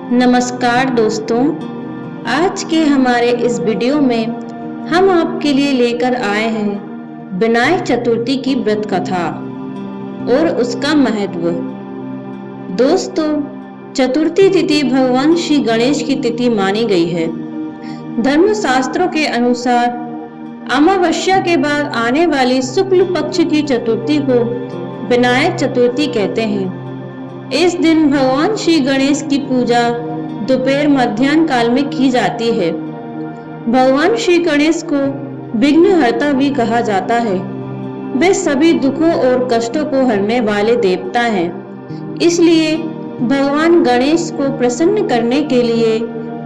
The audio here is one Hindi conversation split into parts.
नमस्कार दोस्तों, आज के हमारे इस वीडियो में हम आपके लिए लेकर आए हैं विनायक चतुर्थी की व्रत कथा और उसका महत्व। दोस्तों, चतुर्थी तिथि भगवान श्री गणेश की तिथि मानी गई है। धर्मशास्त्रों के अनुसार अमावस्या के बाद आने वाली शुक्ल पक्ष की चतुर्थी को विनायक चतुर्थी कहते हैं। इस दिन भगवान श्री गणेश की पूजा दोपहर मध्याह्न काल में की जाती है। भगवान श्री गणेश को विघ्नहर्ता भी कहा जाता है। वे सभी दुखों और कष्टों को हरने वाले देवता हैं। इसलिए भगवान गणेश को प्रसन्न करने के लिए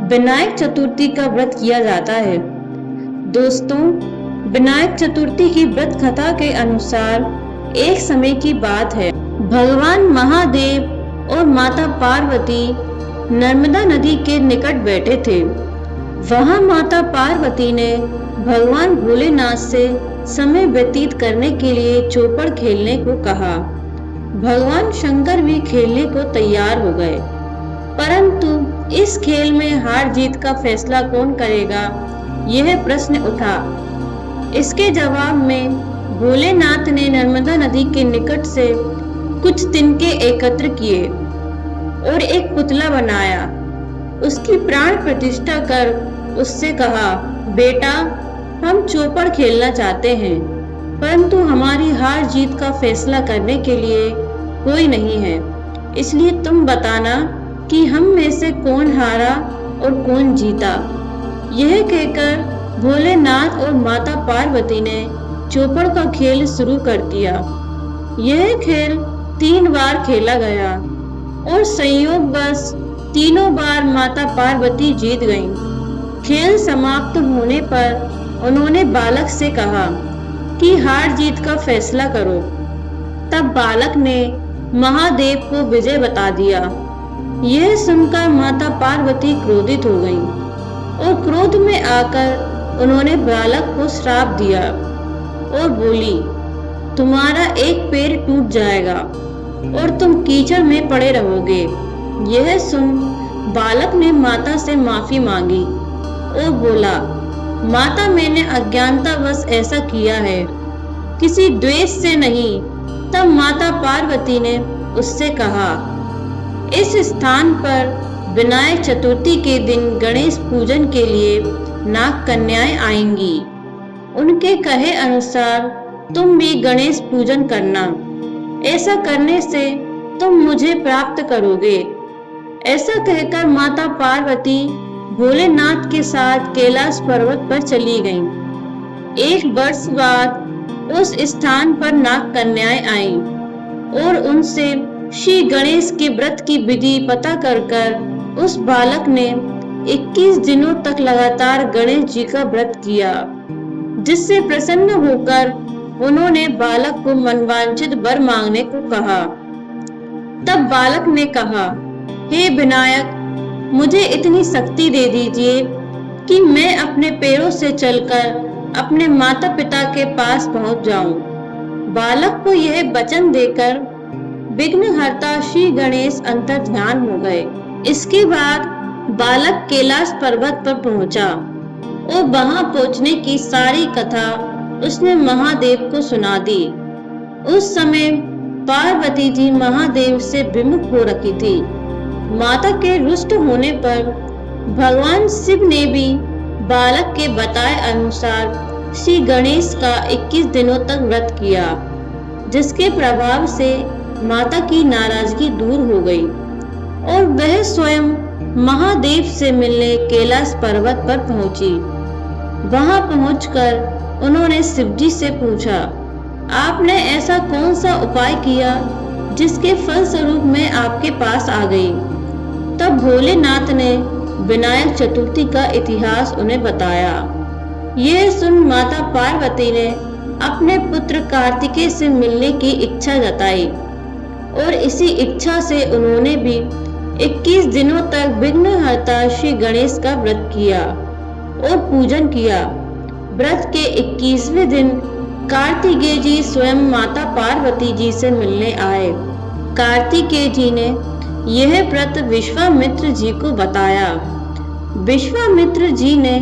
विनायक चतुर्थी का व्रत किया जाता है। दोस्तों, विनायक चतुर्थी की व्रत कथा के अनुसार एक समय की बात है। भगवान महादेव और माता पार्वती नर्मदा नदी के निकट बैठे थे। वहां माता पार्वती ने भगवान भोलेनाथ से समय व्यतीत करने के लिए चौपड़ खेलने को कहा। भगवान शंकर भी खेलने को तैयार हो गए, परंतु इस खेल में हार जीत का फैसला कौन करेगा, यह प्रश्न उठा। इसके जवाब में भोलेनाथ ने नर्मदा नदी के निकट से कुछ तिनके एकत्र किए और एक पुतला बनाया। उसकी प्राण प्रतिष्ठा कर उससे कहा, बेटा, हम चौपड़ खेलना चाहते हैं, परंतु हमारी हार जीत का फैसला करने के लिए कोई नहीं है। इसलिए तुम बताना कि हम में से कौन हारा और कौन जीता। यह कहकर भोलेनाथ और माता पार्वती ने चौपड़ का खेल शुरू कर दिया। यह खेल 3 बार खेला गया और संयोगवश तीनों बार माता पार्वती जीत गईं। खेल समाप्त होने पर उन्होंने बालक से कहा कि हार जीत का फैसला करो। तब बालक ने महादेव को विजय बता दिया। यह सुनकर माता पार्वती क्रोधित हो गईं और क्रोध में आकर उन्होंने बालक को श्राप दिया और बोली, तुम्हारा एक पैर टूट जाएगा और तुम कीचड़ में पड़े रहोगे। यह सुन बालक ने माता से माफी मांगी और बोला, माता, मैंने अज्ञानतावश ऐसा किया है, किसी द्वेष से नहीं। तब माता पार्वती ने उससे कहा, इस स्थान पर विनायक चतुर्थी के दिन गणेश पूजन के लिए नाग कन्याएं आएंगी। उनके कहे अनुसार तुम भी गणेश पूजन करना। ऐसा करने से तुम मुझे प्राप्त करोगे। ऐसा कहकर माता पार्वती भोलेनाथ के साथ कैलाश पर्वत पर चली गईं। 1 वर्ष बाद उस स्थान पर नाग कन्याएं आईं और उनसे श्री गणेश के व्रत की विधि पता कर उस बालक ने 21 दिनों तक लगातार गणेश जी का व्रत किया, जिससे प्रसन्न होकर उन्होंने बालक को मनवांछित वर मांगने को कहा। तब बालक ने कहा, हे विनायक, मुझे इतनी शक्ति दे दीजिए कि मैं अपने पैरों से चलकर अपने माता पिता के पास पहुंच जाऊं। बालक को यह वचन देकर विघ्नहर्ता श्री गणेश अंतर्ध्यान हो गए। इसके बाद बालक कैलाश पर्वत पर पहुंचा और वहां पहुंचने की सारी कथा उसने महादेव को सुना दी। उस समय पार्वती जी महादेव से विमुख हो रखी थी। माता के रुष्ट होने पर भगवान शिव ने भी बालक के बताए अनुसार श्री गणेश का 21 दिनों तक व्रत किया, जिसके प्रभाव से माता की नाराजगी दूर हो गई और वह स्वयं महादेव से मिलने कैलाश पर्वत पर पहुंची। वहां पहुंचकर उन्होंने शिवजी से पूछा, आपने ऐसा कौन सा उपाय किया जिसके फलस्वरूप मैं आपके पास आ गई। तब भोलेनाथ ने विनायक चतुर्थी का इतिहास उन्हें बताया। यह सुन माता पार्वती ने अपने पुत्र कार्तिकेय से मिलने की इच्छा जताई और इसी इच्छा से उन्होंने भी 21 दिनों तक विघ्नहर्ता श्री गणेश का व्रत किया और पूजन किया। व्रत के 21वें दिन कार्तिकेय जी स्वयं माता पार्वती जी से मिलने आए। कार्तिकेय जी ने यह व्रत विश्वामित्र जी को बताया। विश्वामित्र जी ने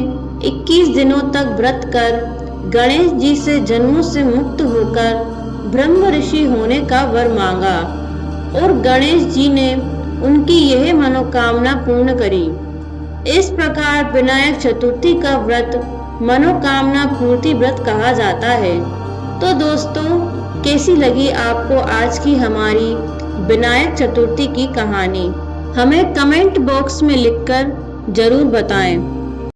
21 दिनों तक व्रत कर गणेश जी से जन्मों से मुक्त होकर ब्रह्म ऋषि होने का वर मांगा और गणेश जी ने उनकी यह मनोकामना पूर्ण करी। इस प्रकार विनायक चतुर्थी का व्रत मनोकामना पूर्ति व्रत कहा जाता है। तो दोस्तों, कैसी लगी आपको आज की हमारी विनायक चतुर्थी की कहानी? हमें कमेंट बॉक्स में लिखकर जरूर बताएं।